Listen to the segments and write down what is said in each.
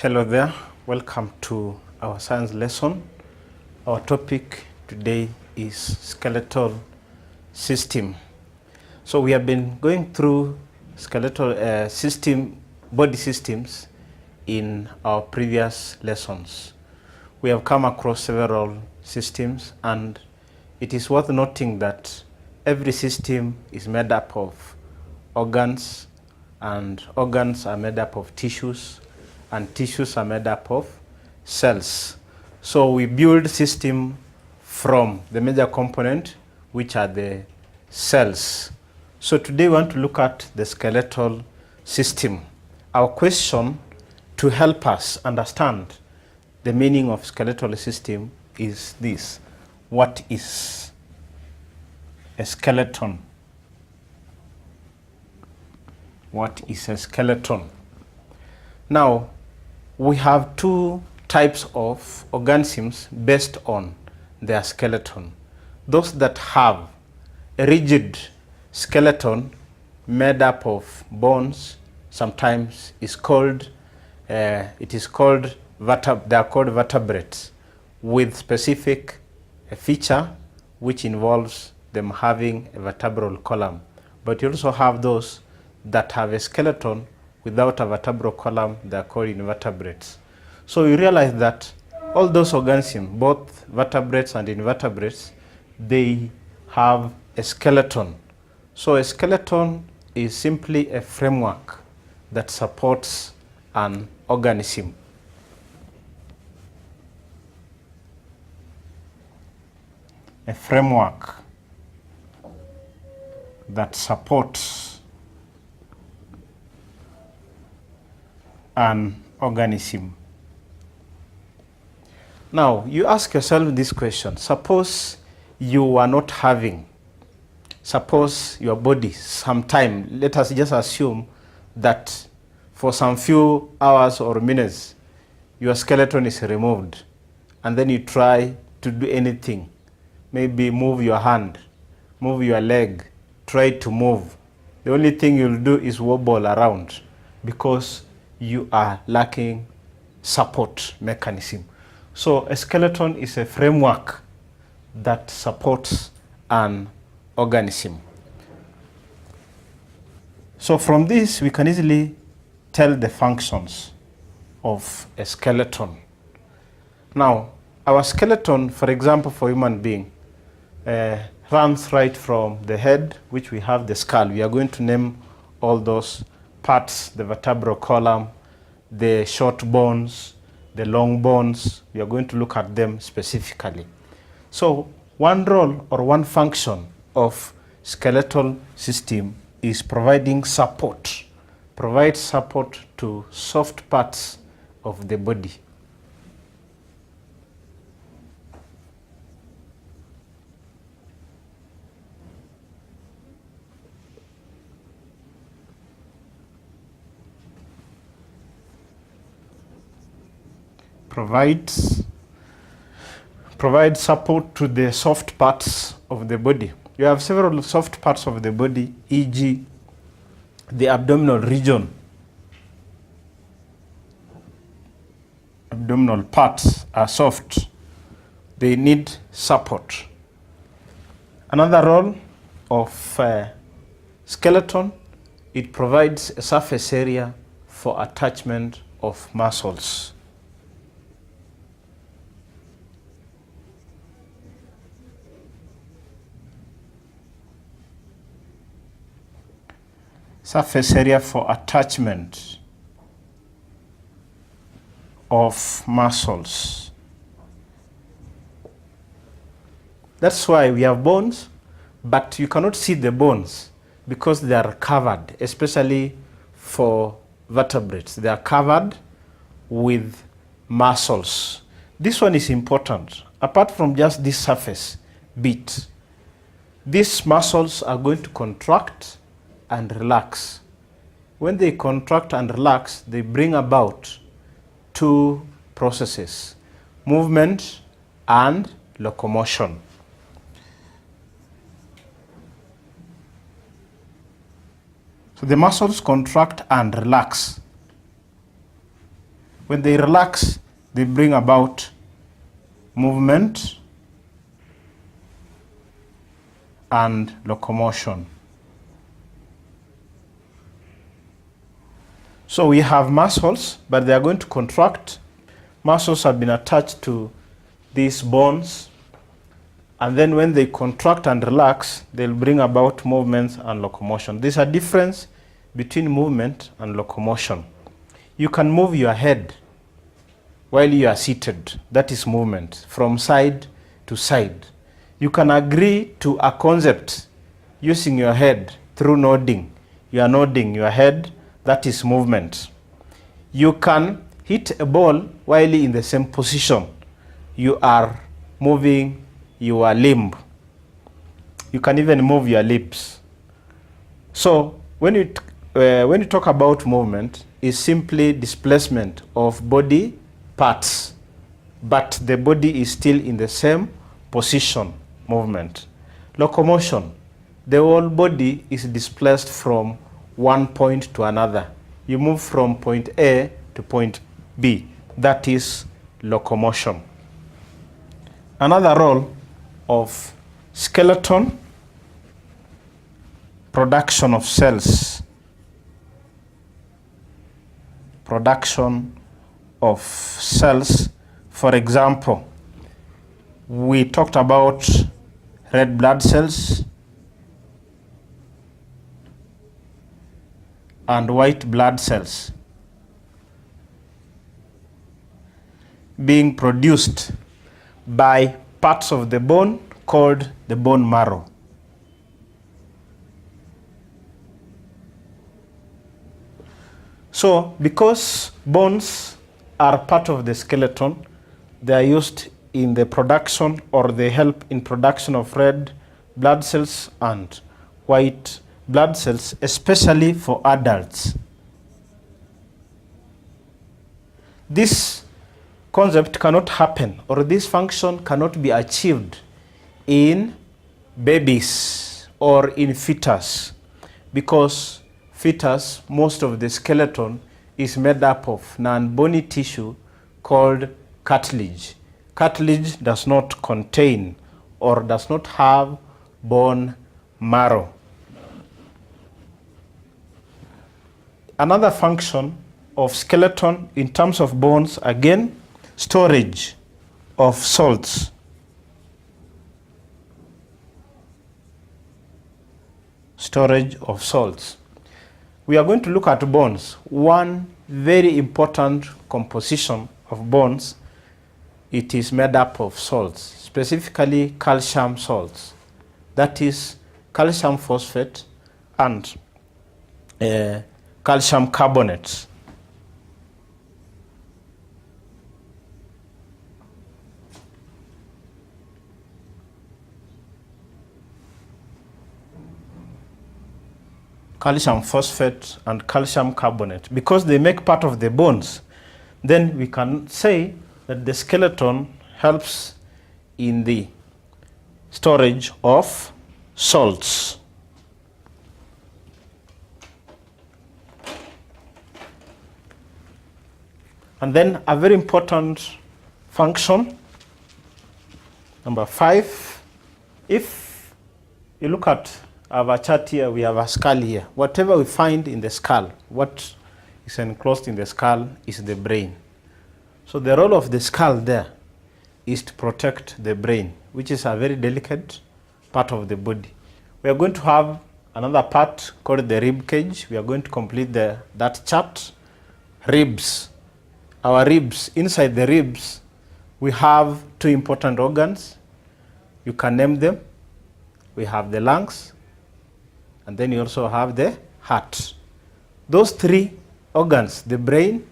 Hello there, welcome to our science lesson. Our topic today is skeletal system. So we have been going through skeletal system, body systems in our previous lessons. We have come across several systems, and it is worth noting that every system is made up of organs, and organs are made up of tissues, and tissues are made up of cells. So we build system from the major component, which are the cells. So today we want to look at the skeletal system. Our question to help us understand the meaning of skeletal system is this: what is a skeleton? What is a skeleton? Now, we have two types of organisms based on their skeleton. Those that have a rigid skeleton made up of bones, sometimes is called, they are called vertebrates, with specific feature which involves them having a vertebral column. But you also have those that have a skeleton without a vertebral column. They are called invertebrates. So you realize that all those organisms, both vertebrates and invertebrates, they have a skeleton. So a skeleton is simply a framework that supports an organism. A framework that supports an organism. Now, you ask yourself this question: suppose you are not having, suppose your body sometime, let us just assume that for some few hours or minutes, your skeleton is removed, and then you try to do anything, maybe move your hand, move your leg, try to move. The only thing you'll do is wobble around because you are lacking support mechanism. So a skeleton is a framework that supports an organism. So from this, we can easily tell the functions of a skeleton. Now, our skeleton, for example, for human being, runs right from the head, which we have the skull. We are going to name all those parts: the vertebral column, the short bones, the long bones. We are going to look at them specifically. So one role or one function of skeletal system is providing support, provide support to soft parts of the body. Provide support to the soft parts of the body. You have several soft parts of the body, e.g. the abdominal region. Abdominal parts are soft. They need support. Another role of skeleton, it provides a surface area for attachment of muscles. Surface area for attachment of muscles. That's why we have bones, but you cannot see the bones because they are covered, especially for vertebrates. They are covered with muscles. This one is important. Apart from just this surface bit, these muscles are going to contract and relax. When they contract and relax, they bring about two processes: movement and locomotion. So the muscles contract and relax. When they relax, they bring about movement and locomotion. So we have muscles, but they are going to contract. Muscles have been attached to these bones, and then when they contract and relax, they'll bring about movements and locomotion. There's a difference between movement and locomotion. You can move your head while you are seated. That is movement from side to side. You can agree to a concept using your head through nodding. You are nodding your head. That is movement. You can hit a ball while in the same position. You are moving your limb. You can even move your lips. So when you talk about movement, it's simply displacement of body parts, but the body is still in the same position. Movement. Locomotion. The whole body is displaced from one point to another. You move from point A to point B. That is locomotion. Another role of skeleton: production of cells. Production of cells. For example, we talked about red blood cells and white blood cells being produced by parts of the bone called the bone marrow. So because bones are part of the skeleton, they are used in the production, or they help in production of red blood cells and white blood cells, especially for adults. This concept cannot happen, or this function cannot be achieved in babies or in fetus, because fetus, most of the skeleton is made up of non-bony tissue called cartilage. Cartilage does not contain or does not have bone marrow. Another function of skeleton in terms of bones, again, storage of salts. Storage of salts. We are going to look at bones. One very important composition of bones, it is made up of salts, specifically calcium salts. That is calcium phosphate and calcium carbonate. Calcium phosphate and calcium carbonate, because they make part of the bones, then we can say that the skeleton helps in the storage of salts. And then a very important function, number 5, if you look at our chart here, we have a skull here. Whatever we find in the skull, what is enclosed in the skull is the brain. So the role of the skull there is to protect the brain, which is a very delicate part of the body. We are going to have another part called the rib cage. We are going to complete that chart. Ribs. Our ribs, inside the ribs, we have 2 important organs. You can name them. We have the lungs, and then you also have the heart. Those 3 organs, the brain,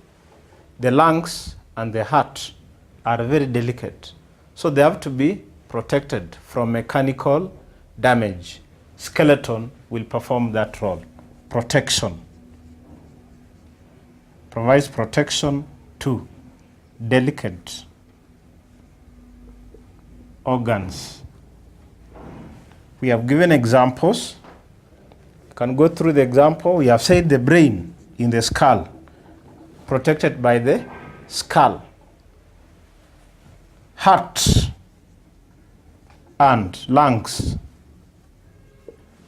the lungs, and the heart, are very delicate. So they have to be protected from mechanical damage. Skeleton will perform that role. Protection. Provides protection to delicate organs. We have given examples. You can go through the example. We have said the brain in the skull, protected by the skull, heart, and lungs,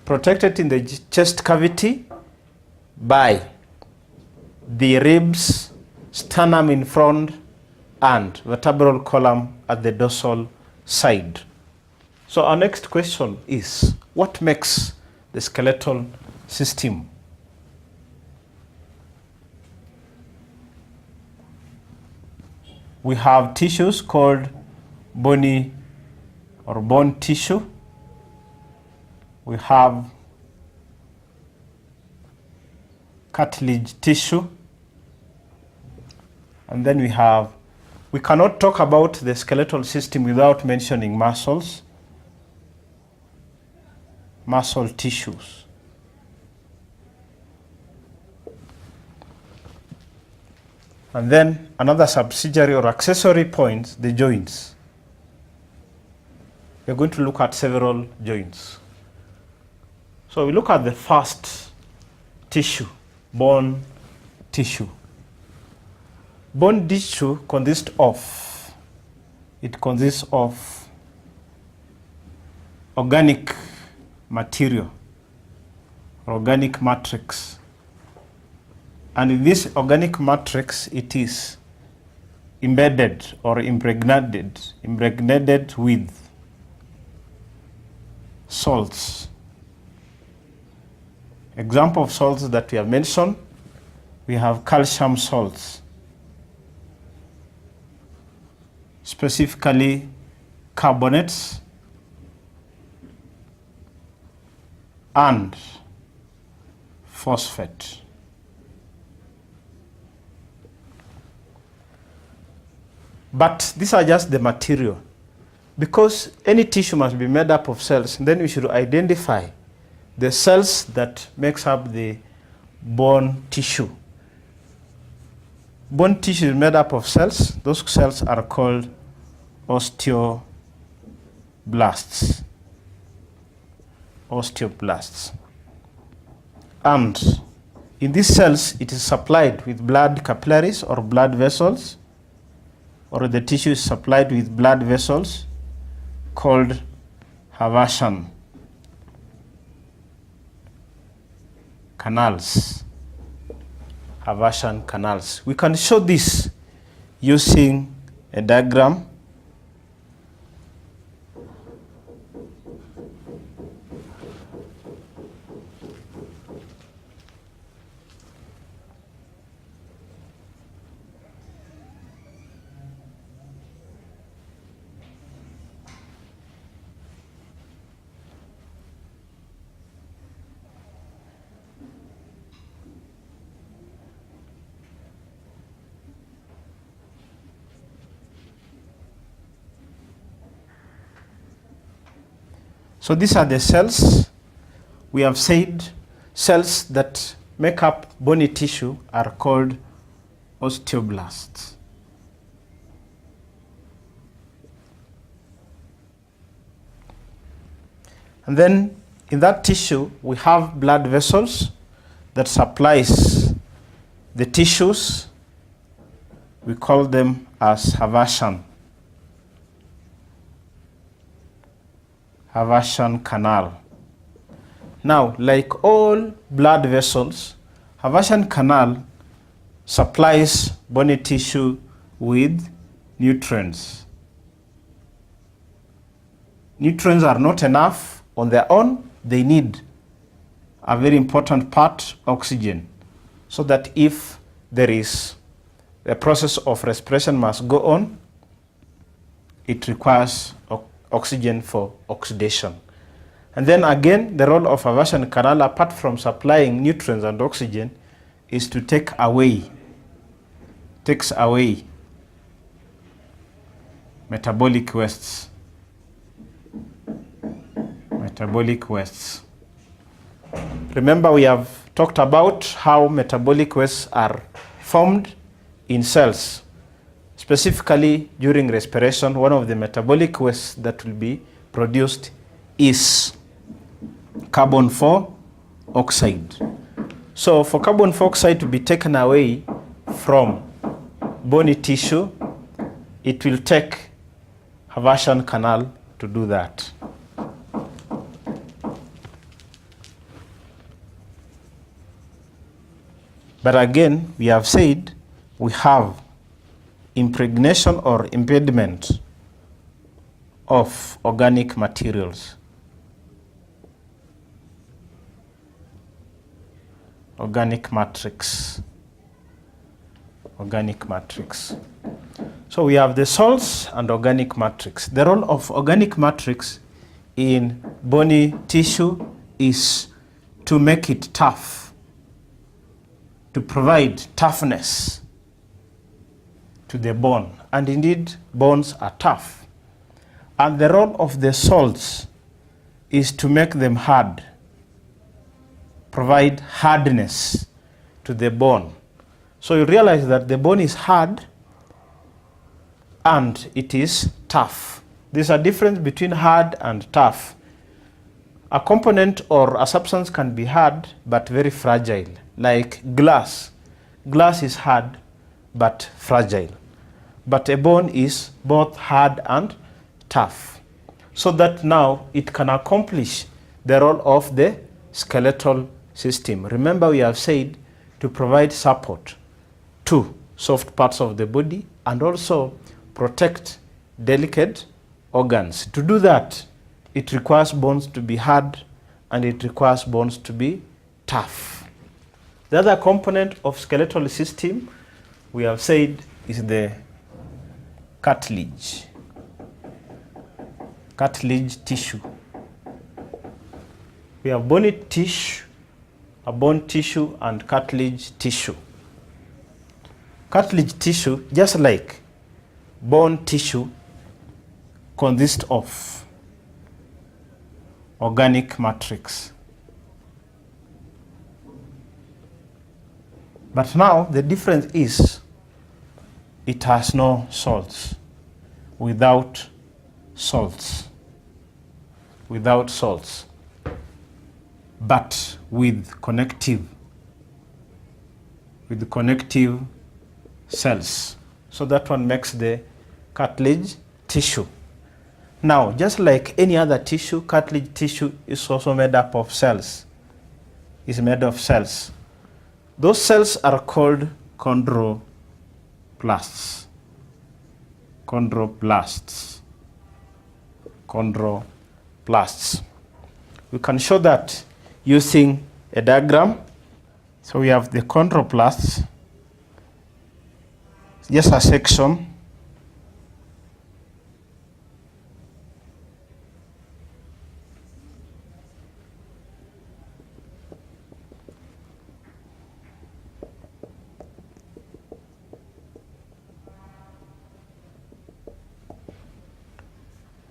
protected in the chest cavity by the ribs, sternum in front, and vertebral column at the dorsal side. So our next question is, what makes the skeletal system? We have tissues called bony or bone tissue. We have cartilage tissue. And then we cannot talk about the skeletal system without mentioning muscles, muscle tissues. And then another subsidiary or accessory point, the joints. We're going to look at several joints. So we look at the first tissue, bone tissue. Bone tissue consists of organic material, organic matrix. And in this organic matrix, it is embedded or impregnated with salts. Example of salts that we have mentioned, we have calcium salts, specifically carbonates and phosphate. But these are just the material. Because any tissue must be made up of cells, then we should identify the cells that makes up the bone tissue. Bone tissue is made up of cells. Those cells are called osteoblasts. Osteoblasts. And in these cells, it is supplied with blood capillaries or blood vessels, or the tissue is supplied with blood vessels called Hasaan Canals. Hasaan Canals. We can show this using a diagram. So these are the cells. We have said cells that make up bony tissue are called osteoblasts. And then in that tissue, we have blood vessels that supplies the tissues. We call them as Hasaan canal. Now, like all blood vessels, Hasaan canal supplies bony tissue with nutrients. Nutrients are not enough on their own. They need a very important part, oxygen, so that if there is a process of respiration must go on, it requires oxygen for oxidation. And then again, the role of Hasaan canal, apart from supplying nutrients and oxygen, is to takes away metabolic wastes. Remember, we have talked about how metabolic wastes are formed in cells. Specifically, during respiration, one of the metabolic wastes that will be produced is carbon dioxide. So for carbon dioxide to be taken away from bony tissue, it will take Hasaan canal to do that. But again, we have said we have impregnation or impediment of organic materials. Organic matrix. Organic matrix. So we have the salts and organic matrix. The role of organic matrix in bony tissue is to make it tough, to provide toughness to the bone. And indeed, bones are tough. And the role of the salts is to make them hard, provide hardness to the bone. So you realize that the bone is hard and it is tough. There's a difference between hard and tough. A component or a substance can be hard but very fragile, like glass. Glass is hard but fragile. But a bone is both hard and tough. So that now it can accomplish the role of the skeletal system. Remember, we have said to provide support to soft parts of the body and also protect delicate organs. To do that, it requires bones to be hard and it requires bones to be tough. The other component of skeletal system we have said is the cartilage. Cartilage tissue. We have bony tissue, a bone tissue, and cartilage tissue. Cartilage tissue, just like bone tissue, consists of organic matrix. But now the difference is it has no salts. Without salts. Without salts. But with connective cells. So that one makes the cartilage tissue. Now, just like any other tissue, cartilage tissue is also made up of cells. It's made of cells. Those cells are called chondroplasts. Chondroplasts. Chondroplasts. We can show that using a diagram. So we have the chondroplasts, just a section.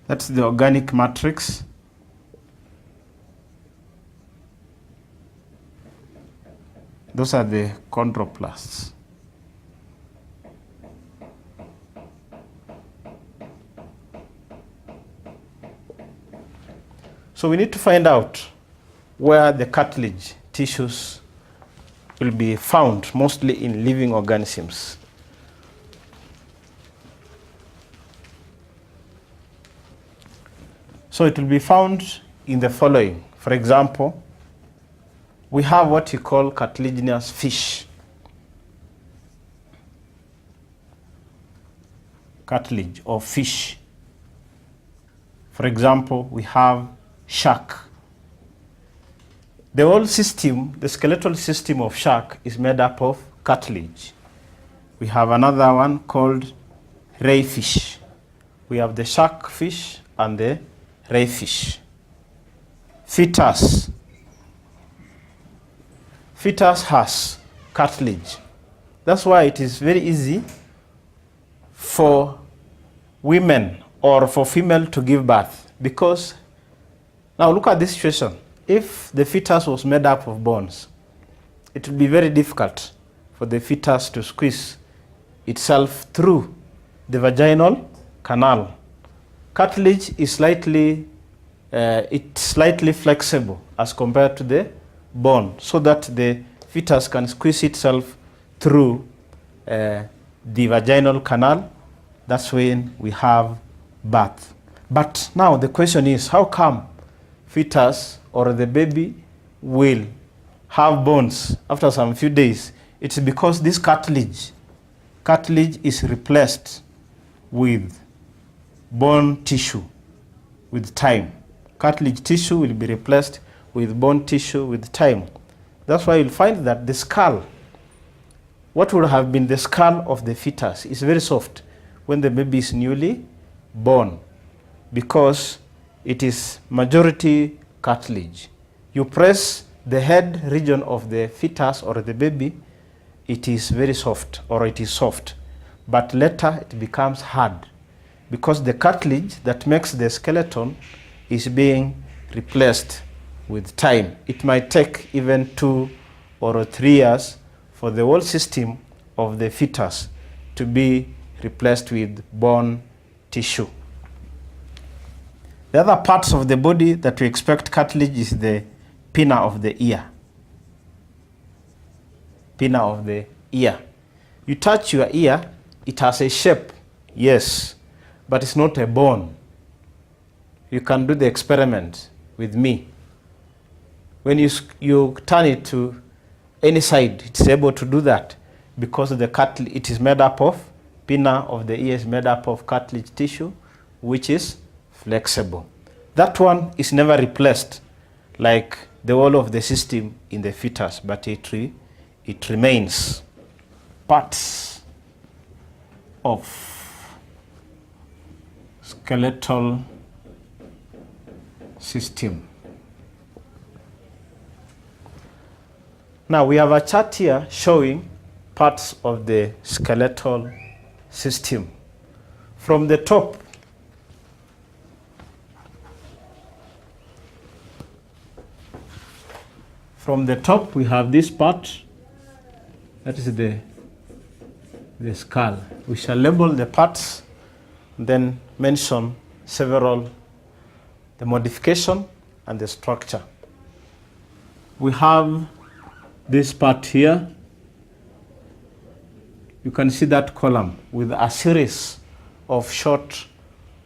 That's the organic matrix. Those are the chondroplasts. So we need to find out where the cartilage tissues will be found, mostly in living organisms. So it will be found in the following. For example, we have what you call cartilaginous fish. Cartilage or fish. For example, we have shark. The whole system, the skeletal system of shark is made up of cartilage. We have another one called ray fish. We have the shark fish and the ray fish. Fetus. Fetus has cartilage. That's why it is very easy for women or for female to give birth, because now look at this situation. If the fetus was made up of bones, it would be very difficult for the fetus to squeeze itself through the vaginal canal. Cartilage is slightly flexible as compared to the bone, so that the fetus can squeeze itself through the the vaginal canal. That's when we have birth. But now the question is, how come fetus or the baby will have bones after some few days? It's because this cartilage is replaced with bone tissue with time. Cartilage tissue will be replaced with bone tissue with time. That's why you'll find that the skull, what would have been the skull of the fetus, is very soft when the baby is newly born, because it is majority cartilage. You press the head region of the fetus or the baby, it is very soft, or it is soft. But later it becomes hard because the cartilage that makes the skeleton is being replaced with time. It might take even 2 or 3 years for the whole system of the fetus to be replaced with bone tissue. The other parts of the body that we expect cartilage is the pinna of the ear. Pinna of the ear. You touch your ear, it has a shape, yes, but it's not a bone. You can do the experiment with me. When you turn it to any side, it's able to do that because the cartilage, it is made up of, pinna of the ear is made up of cartilage tissue, which is flexible. That one is never replaced like the whole of the system in the fetus, but it remains. Parts of skeletal system. Now we have a chart here showing parts of the skeletal system. From the top, we have this part, that is the skull. We shall label the parts, then mention several, the modification and the structure. We have this part here. You can see that column with a series of short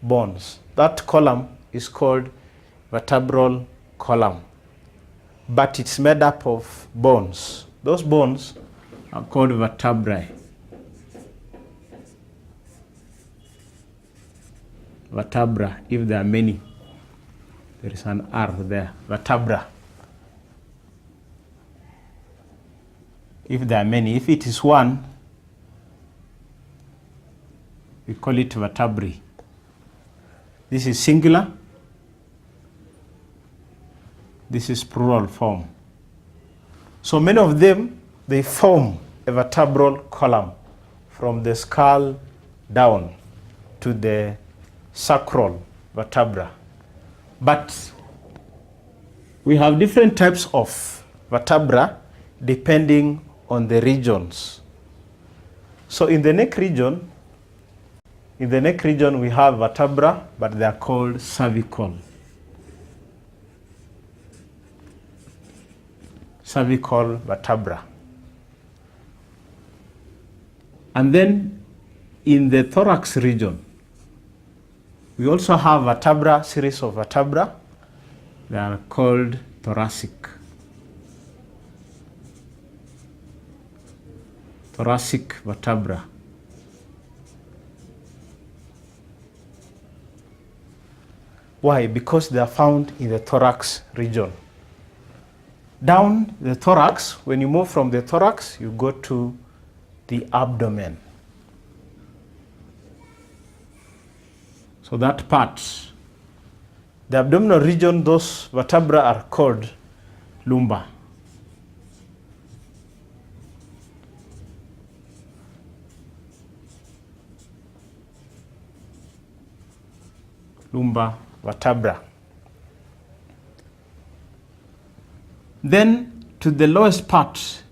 bones. That column is called vertebral column, but it's made up of bones. Those bones are called vertebrae. Vertebra, if there are many, there is an R there, vertebra. If there are many, if it is one, we call it vertebrae. This is singular. This is plural form. So many of them, they form a vertebral column from the skull down to the sacral vertebra. But we have different types of vertebra depending on the regions. So in the neck region, we have vertebra, but they are called cervical. Cervical vertebra. And then in the thorax region, we also have vertebra, series of vertebra. They are called thoracic. Thoracic vertebra. Why? Because they are found in the thorax region. Down the thorax, when you move from the thorax, you go to the abdomen. So that part, the abdominal region, those vertebrae are called lumbar. Lumbar vertebra. Then to the lowest part,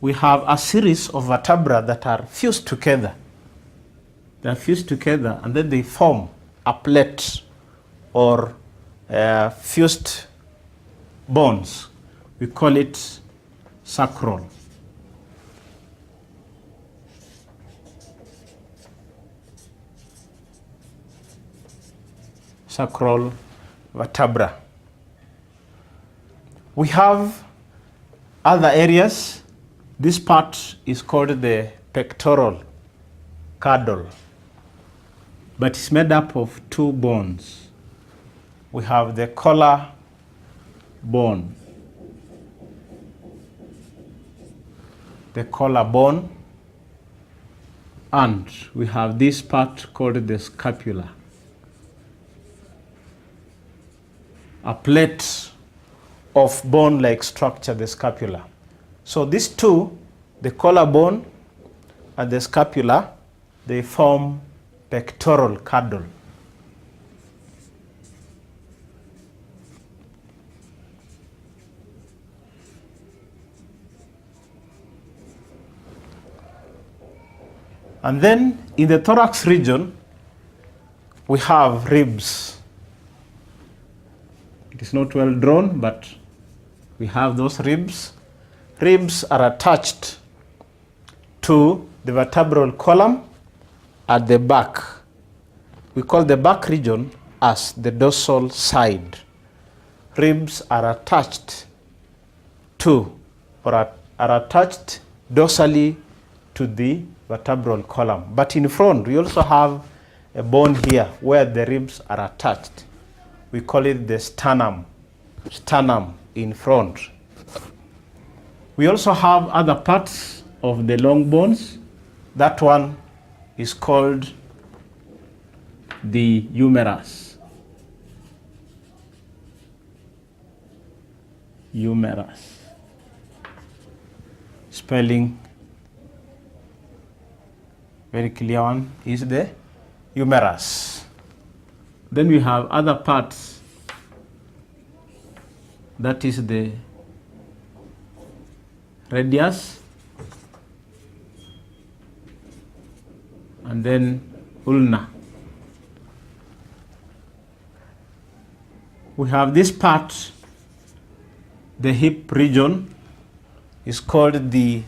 we have a series of vertebrae that are fused together. They are fused together and then they form a plate or fused bones. We call it sacral. sacral vertebra. We have other areas. This part is called the pectoral girdle, but it's made up of two bones. We have the collar bone, and we have this part called the scapula, a plate of bone-like structure, the scapula. So these two, the collarbone and the scapula, they form pectoral girdle. And then in the thorax region, we have ribs. It is not well drawn, but we have those ribs. Ribs are attached to the vertebral column at the back. We call the back region as the dorsal side. Ribs are attached to, or are attached dorsally to the vertebral column. But in front, we also have a bone here where the ribs are attached. We call it the sternum in front. We also have other parts of the long bones. That one is called the humerus. Spelling, very clear one, is the humerus. Then we have other parts. That is the radius, and then ulna. We have this part, the hip region, is called the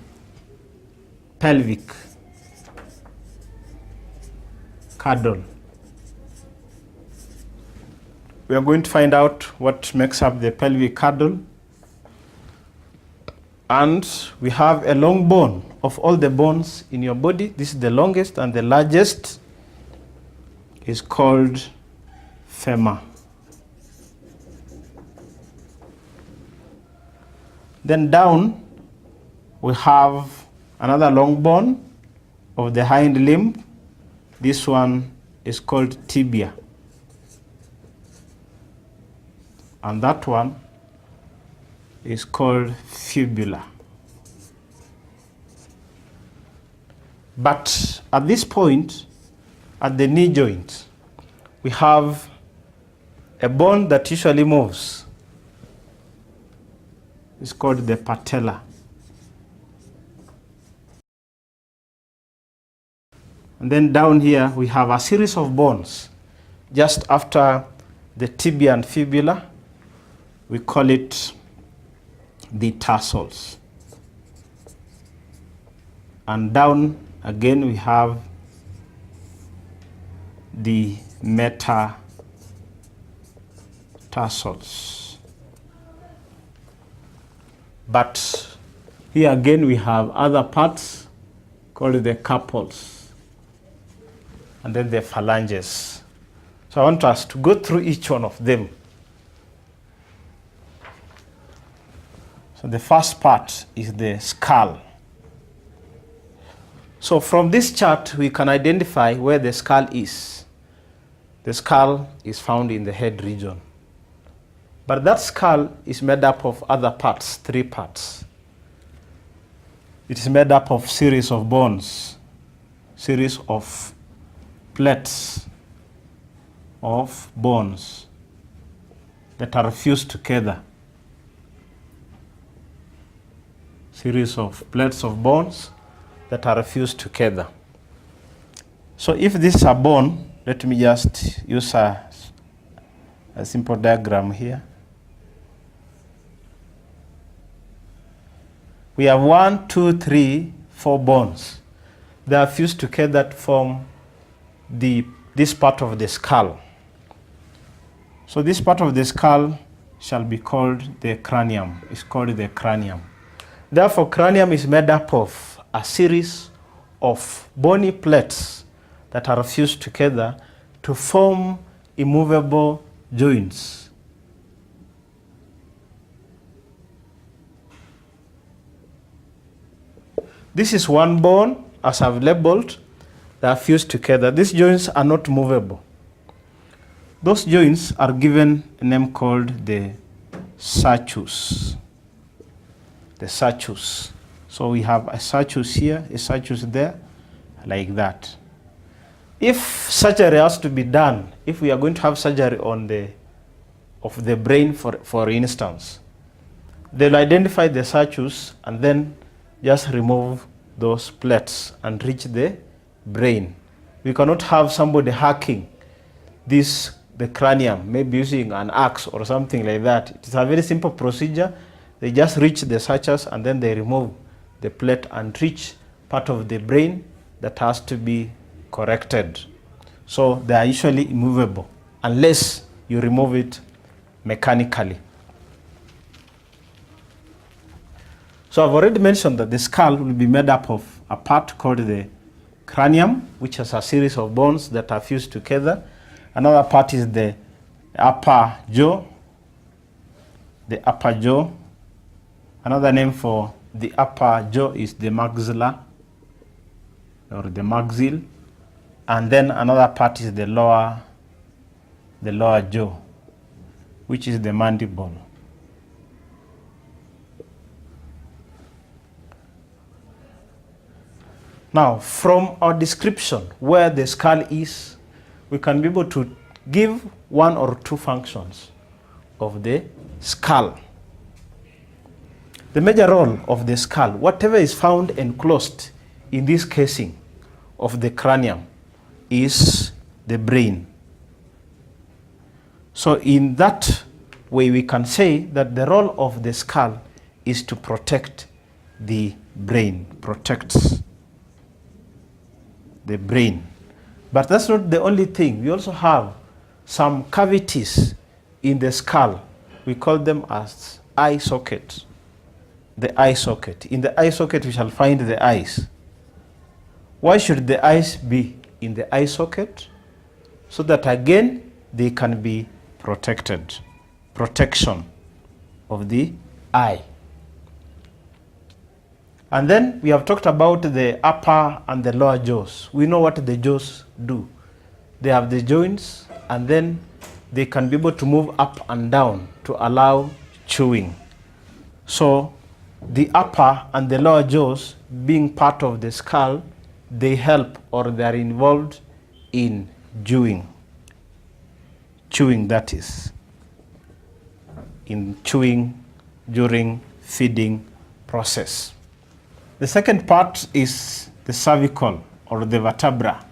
pelvic girdle. We are going to find out what makes up the pelvic girdle. And we have a long bone. Of all the bones in your body, this is the longest, and the largest is called femur. Then down, we have another long bone of the hind limb. This one is called tibia. And that one is called fibula. But at this point, at the knee joint, we have a bone that usually moves. It's called the patella. And then down here, we have a series of bones just after the tibia and fibula. We call it the tarsals. And down again, we have the metatarsals. But here again, we have other parts called the carpals, and then the phalanges. So I want us to go through each one of them. So the first part is the skull. So from this chart, we can identify where the skull is. The skull is found in the head region. But that skull is made up of other parts, 3 parts. It is made up of series of bones, series of plates of bones that are fused together. Series of plates of bones that are fused together. So if this is a bone, let me just use a simple diagram here. We have 1, 2, 3, 4 bones. They are fused together to form this part of the skull. So this part of the skull shall be called the cranium. It's called the cranium. Therefore, cranium is made up of a series of bony plates that are fused together to form immovable joints. This is one bone, as I've labeled, that are fused together. These joints are not movable. Those joints are given a name called the sutures. The sutures. So we have a sutures here, a sutures there, like that. If surgery has to be done, if we are going to have surgery on the brain, for instance, they'll identify the sutures and then just remove those plates and reach the brain. We cannot have somebody hacking the cranium, maybe using an axe or something like that. It's a very simple procedure. They just reach the sutures and then they remove the plate and reach part of the brain that has to be corrected. So they are usually immovable unless you remove it mechanically. So I've already mentioned that the skull will be made up of a part called the cranium, which has a series of bones that are fused together. Another part is the upper jaw. The upper jaw. Another name for the upper jaw is the maxilla or the maxil. And then another part is the lower jaw, which is the mandible. Now, from our description where the skull is, we can be able to give one or two functions of the skull. The major role of the skull, whatever is found enclosed in this casing of the cranium, is the brain. So in that way, we can say that the role of the skull is to protect the brain, protects the brain. But that's not the only thing. We also have some cavities in the skull. We call them as eye sockets. The eye socket. In the eye socket, we shall find the eyes. Why should the eyes be in the eye socket? So that again, they can be protected. Protection of the eye. And then we have talked about the upper and the lower jaws. We know what the jaws do. They have the joints, and then they can be able to move up and down to allow chewing. So the upper and the lower jaws, being part of the skull, they help, or they are involved in chewing. Chewing, that is. In chewing during feeding process. The second part is the cervical or the vertebra.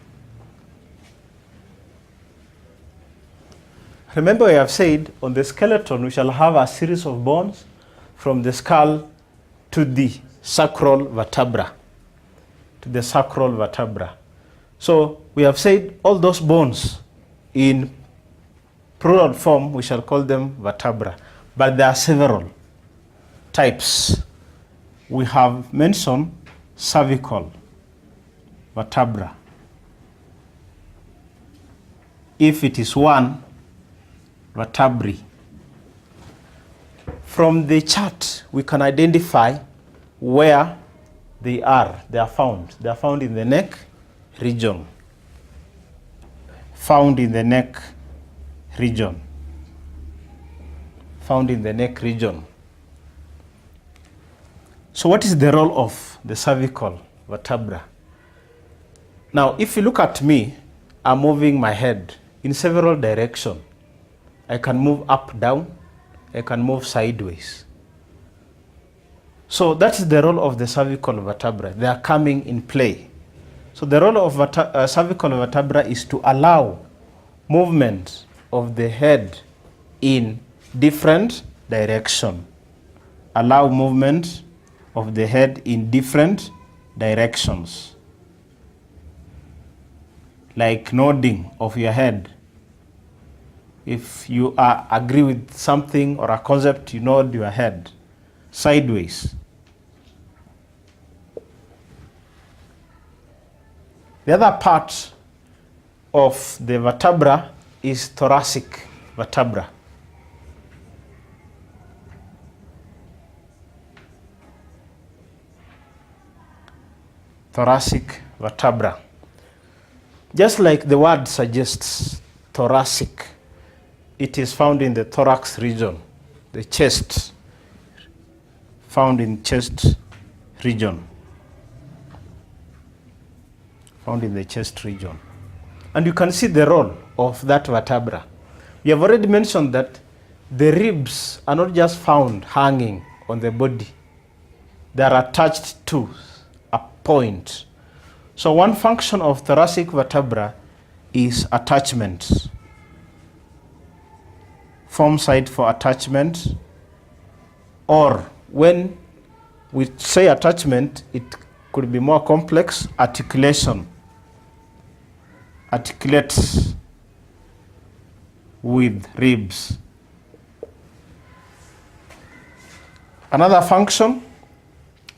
Remember, I have said on the skeleton we shall have a series of bones from the skull to the sacral vertebra. To the sacral vertebra. So we have said all those bones in plural form, we shall call them vertebra. But there are several types. We have mentioned cervical vertebra. If it is one vertebrae. From the chart, we can identify where they are. They are found. They are found in the neck region. Found in the neck region. Found in the neck region. So what is the role of the cervical vertebra? Now, if you look at me, I'm moving my head in several directions. I can move up, down. I can move sideways. So that is the role of the cervical vertebra. They are coming in play. So the role of cervical vertebra is to allow movement of the head in different directions. Allow movement of the head in different directions. Like nodding of your head. If you agree with something or a concept, you nod your head sideways. The other part of the vertebra is thoracic vertebra. Thoracic vertebra. Just like the word suggests, thoracic, it is found in the thorax region, the chest, found in chest region. Found in the chest region. And you can see the role of that vertebra. We have already mentioned that the ribs are not just found hanging on the body. They are attached to a point. So one function of thoracic vertebra is attachment. Form site for attachment, or when we say attachment, it could be more complex, articulation. Articulates with ribs. Another function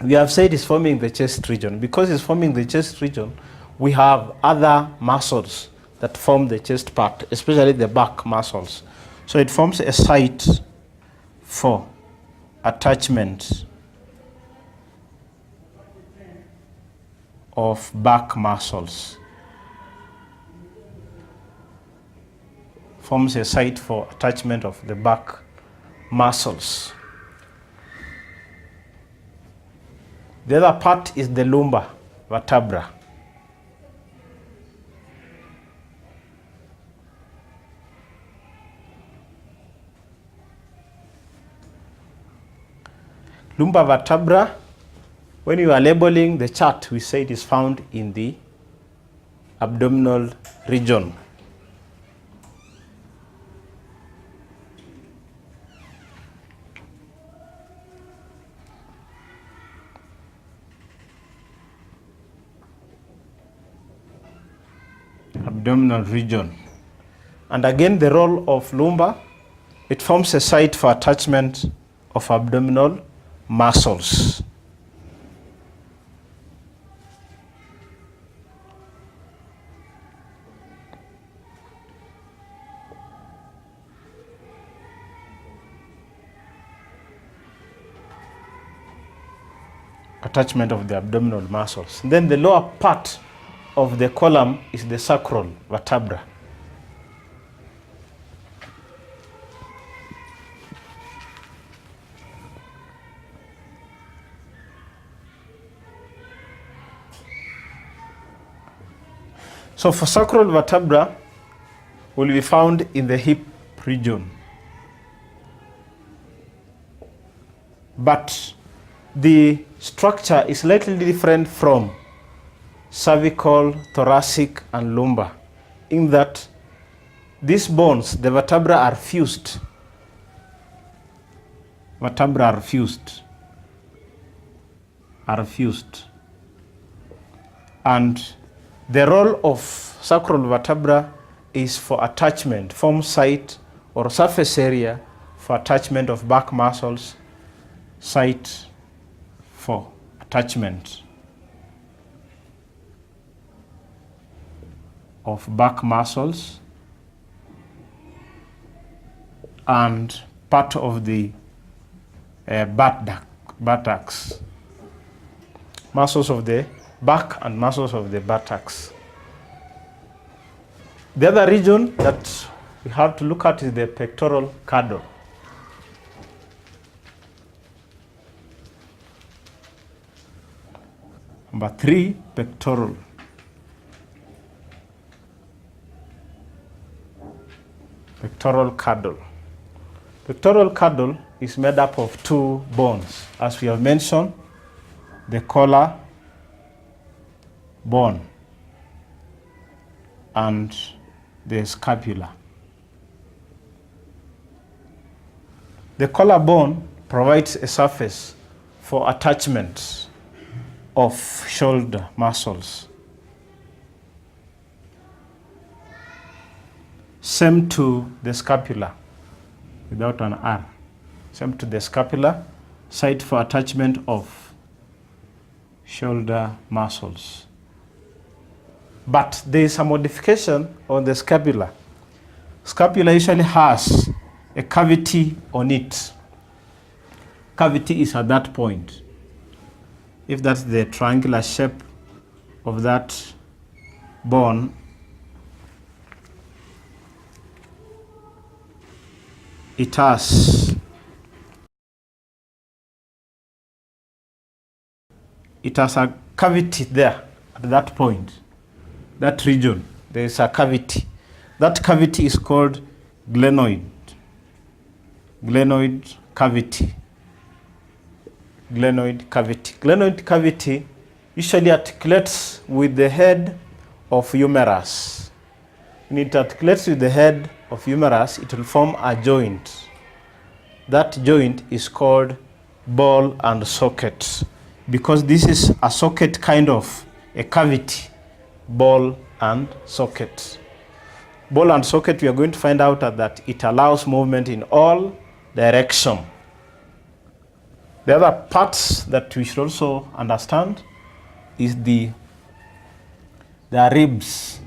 we have said is forming the chest region. Because it's forming the chest region, we have other muscles that form the chest part, especially the back muscles. So it forms a site for attachment of back muscles. Forms a site for attachment of the back muscles. The other part is the lumbar vertebra. Lumbar vertebra, when you are labeling the chart, we say it is found in the abdominal region. Abdominal region. And again, the role of lumbar, it forms a site for attachment of abdominal muscles. Attachment of the abdominal muscles. Then the lower part of the column is the sacral vertebra. So for sacral vertebra, will be found in the hip region. But the structure is slightly different from cervical, thoracic, and lumbar, in that these bones, the vertebrae, are fused. Vertebrae are fused. And the role of sacral vertebra is for attachment, form site or surface area for attachment of back muscles, site for attachment of back muscles, and part of the buttocks, muscles of the back and muscles of the buttocks. The other region that we have to look at is the pectoral girdle. Number 3, pectoral. Pectoral girdle. Pectoral girdle is made up of 2 bones, as we have mentioned, the collar bone and the scapula. The collar bone provides a surface for attachment of shoulder muscles. same to the scapula, without an R. Same to the scapula, site for attachment of shoulder muscles. But there is a modification on the scapula. Scapula usually has a cavity on it. Cavity is at that point. If that's the triangular shape of that bone, it has a cavity there at that point. That region, there is a cavity. That cavity is called glenoid. Glenoid cavity. Glenoid cavity. Glenoid cavity usually articulates with the head of humerus. When it articulates with the head of humerus, it will form a joint. That joint is called ball and socket, because this is a socket kind of a cavity. Ball and socket. Ball and socket, we are going to find out that it allows movement in all directions. The other parts that we should also understand is the ribs.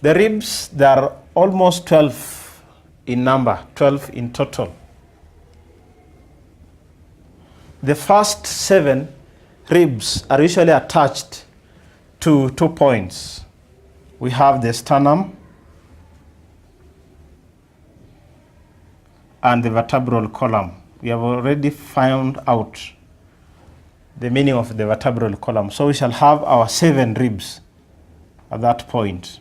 The ribs, there are almost 12 in number, 12 in total. The first 7 ribs are usually attached to 2 points. We have the sternum and the vertebral column. We have already found out the meaning of the vertebral column. So we shall have our 7 ribs at that point.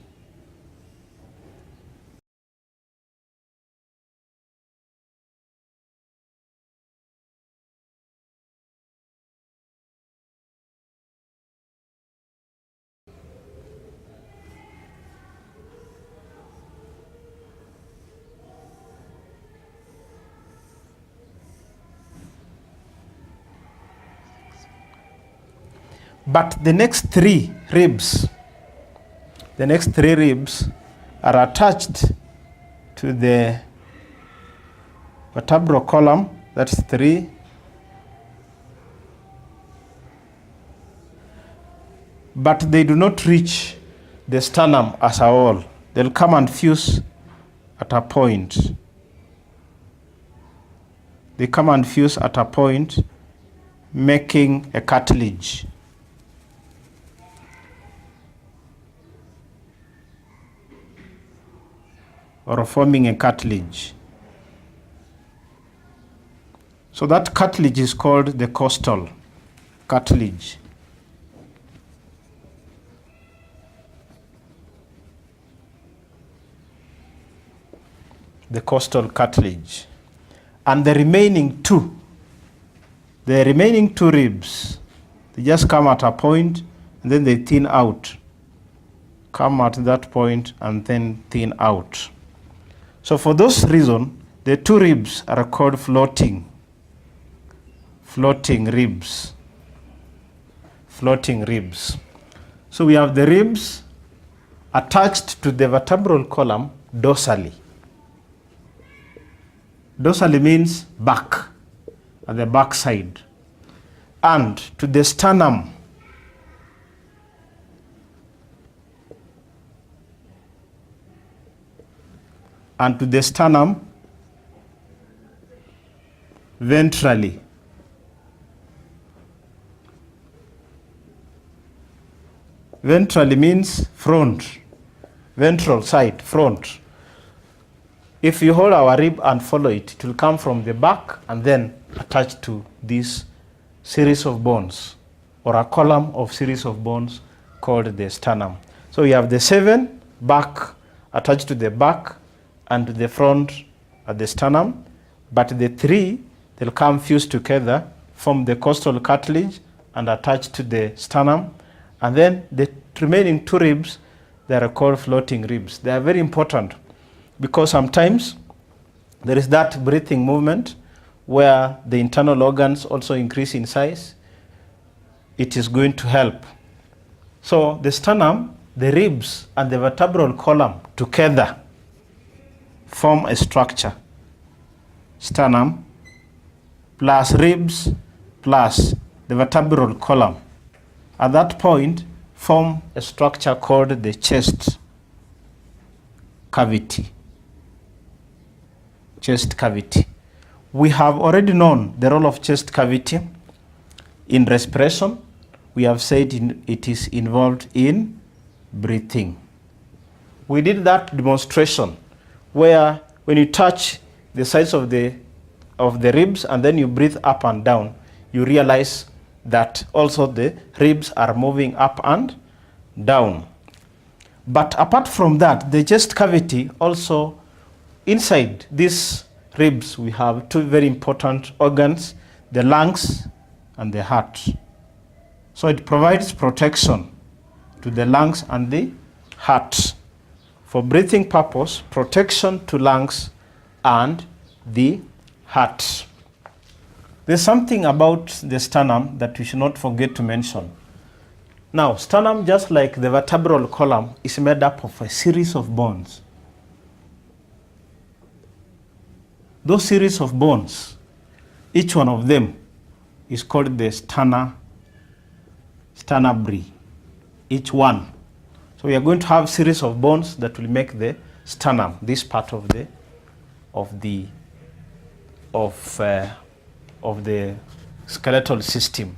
But the next 3 ribs are attached to the vertebral column. That's 3. But they do not reach the sternum as a whole. They'll come and fuse at a point. They come and fuse at a point, making a cartilage. Or forming a cartilage. So that cartilage is called the costal cartilage. The costal cartilage. And the remaining 2 ribs, they just come at a point and then they thin out. Come at that point and then thin out. So for those reasons, the 2 ribs are called floating ribs. Floating ribs. So we have the ribs attached to the vertebral column dorsally. Dorsally means back, at the back side. And to the sternum. And to the sternum ventrally. Ventrally means front, ventral side, front. If you hold our rib and follow it, it will come from the back and then attach to this series of bones, or a column of series of bones called the sternum. So we have the 7 back attached to the back and to the front at the sternum, but the 3, they'll come fused together, form the costal cartilage and attach to the sternum, and then the remaining 2 ribs, they are called floating ribs. They are very important because sometimes there is that breathing movement where the internal organs also increase in size. It is going to help. So the sternum the ribs and the vertebral column together form a structure. Sternum plus ribs plus the vertebral column. At that point, form a structure called the chest cavity. Chest cavity. We have already known the role of chest cavity in respiration. We have said it is involved in breathing. We did that demonstration where when you touch the sides of the ribs and then you breathe up and down, you realize that also the ribs are moving up and down. But apart from that, the chest cavity also, inside these ribs, we have two very important organs, the lungs and the heart. So it provides protection to the lungs and the heart. For breathing purpose, protection to lungs and the heart. There's something about the sternum that we should not forget to mention. Now, sternum, just like the vertebral column, is made up of a series of bones. Those series of bones, each one of them is called the sternabry, each one. So we are going to have a series of bones that will make the sternum, this part of the skeletal system.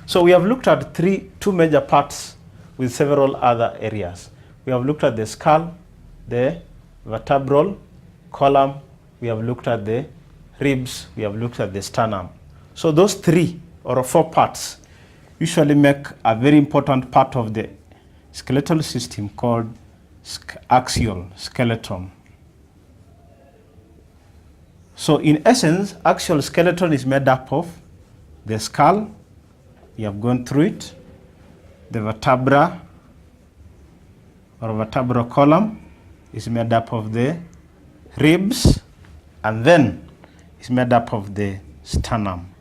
So we have looked at two major parts with several other areas. We have looked at the skull, the vertebral column, we have looked at the ribs, we have looked at the sternum. So those 3 or 4 parts usually make a very important part of the skeletal system called axial skeleton. So in essence, axial skeleton is made up of the skull, we have gone through it, the vertebra or vertebral column is made up of the ribs, and then it's made up of the sternum.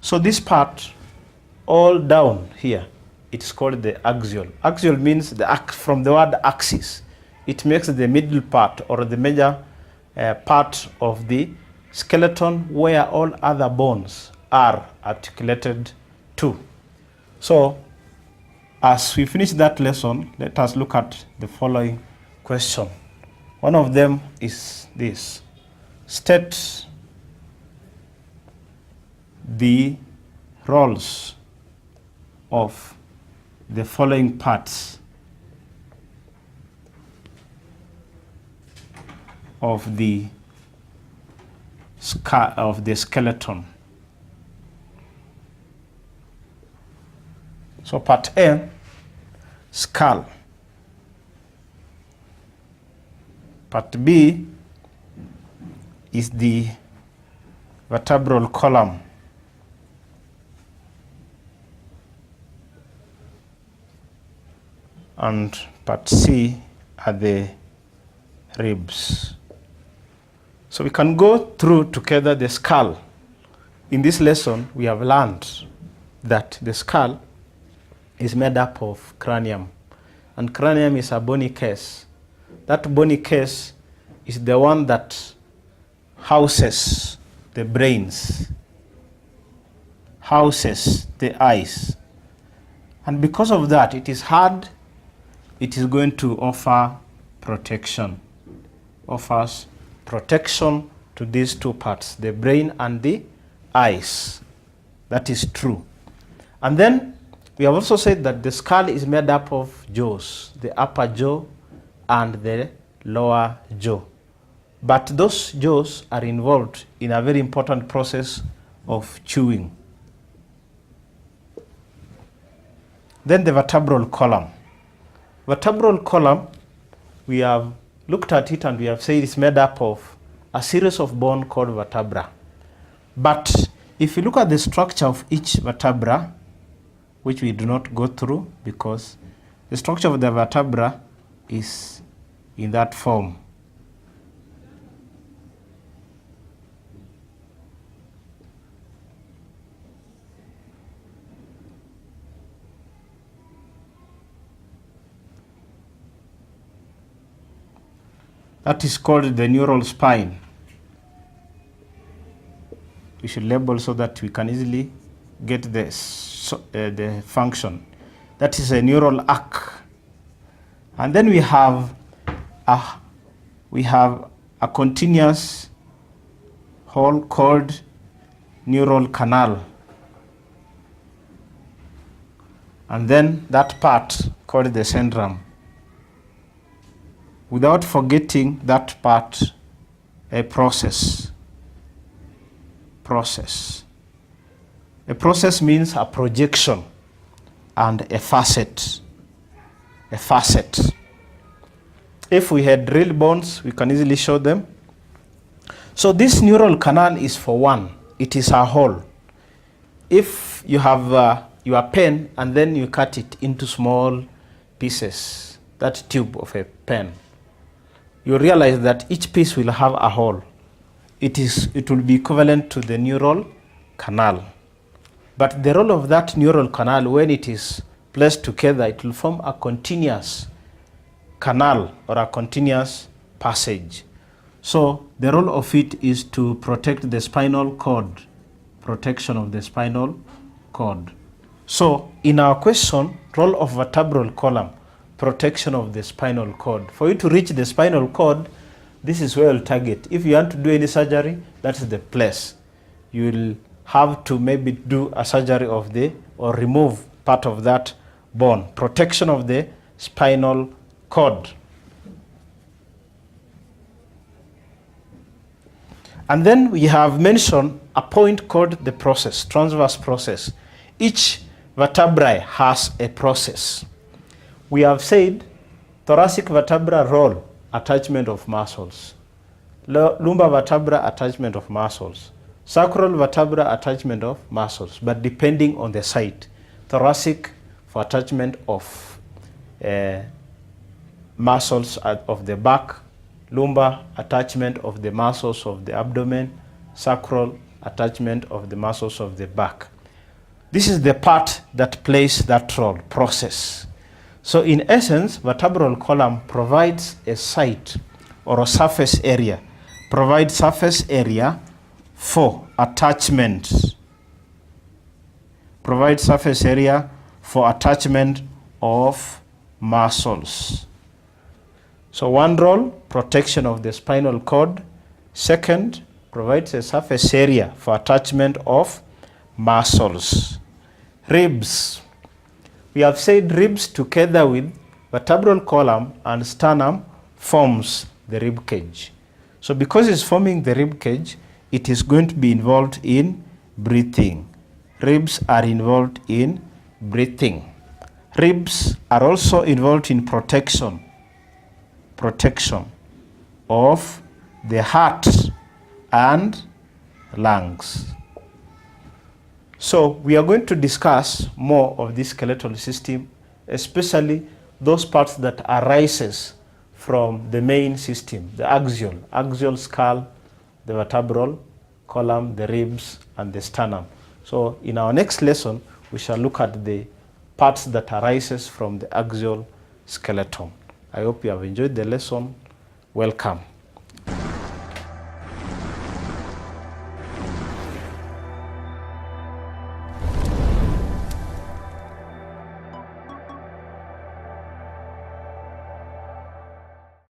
So this part, all down here, it's called the axial. Axial means from the word axis. It makes the middle part or the major part of the skeleton where all other bones are articulated to. So as we finish that lesson, let us look at the following question. One of them is this: state the roles of the following parts of the skeleton. So part A, skull. Part B is the vertebral column. And part C are the ribs. So we can go through together the skull. In this lesson, we have learned that the skull is made up of cranium. And cranium is a bony case. That bony case is the one that houses the brains, houses the eyes. And because of that, it is hard. It is going to offer protection. Offers protection to these two parts, the brain and the eyes. That is true. And then we have also said that the skull is made up of jaws, the upper jaw and the lower jaw. But those jaws are involved in a very important process of chewing. Then the vertebral column. Vertebral column, we have looked at it and we have said it's made up of a series of bone called vertebra. But if you look at the structure of each vertebra, which we do not go through because the structure of the vertebra is in that form. That is called the neural spine. We should label so that we can easily get the function. That is a neural arc. And then we have a continuous hole called neural canal. And then that part called the sternum. Without forgetting that part, a process. A process means a projection and a facet. A facet. If we had real bones, we can easily show them. So this neural canal is for one. It is a hole. If you have your pen and then you cut it into small pieces, that tube of a pen, you realize that each piece will have a hole. It will be equivalent to the neural canal. But the role of that neural canal, when it is placed together, it will form a continuous canal or a continuous passage. So the role of it is to protect the spinal cord, protection of the spinal cord. So in our question, role of vertebral column, protection of the spinal cord. For you to reach the spinal cord, this is where you'll target. If you want to do any surgery, that's the place. You will have to maybe do a surgery of or remove part of that bone. Protection of the spinal cord. And then we have mentioned a point called the process, transverse process. Each vertebrae has a process. We have said thoracic vertebra role, attachment of muscles. Lumbar vertebra, attachment of muscles. Sacral vertebra, attachment of muscles, but depending on the site. Thoracic for attachment of muscles of the back. Lumbar, attachment of the muscles of the abdomen. Sacral, attachment of the muscles of the back. This is the part that plays that role, process. So in essence, vertebral column provides a site or a surface area, provides surface area for attachment. Provides surface area for attachment of muscles. So one role, protection of the spinal cord. Second, provides a surface area for attachment of muscles. Ribs. We have said ribs together with vertebral column and sternum forms the rib cage. So because it's forming the rib cage, it is going to be involved in breathing. Ribs are involved in breathing. Ribs are also involved in protection of the heart and lungs. So we are going to discuss more of this skeletal system, especially those parts that arises from the main system, the axial skull, the vertebral column, the ribs, and the sternum. So in our next lesson, we shall look at the parts that arises from the axial skeleton. I hope you have enjoyed the lesson. Welcome.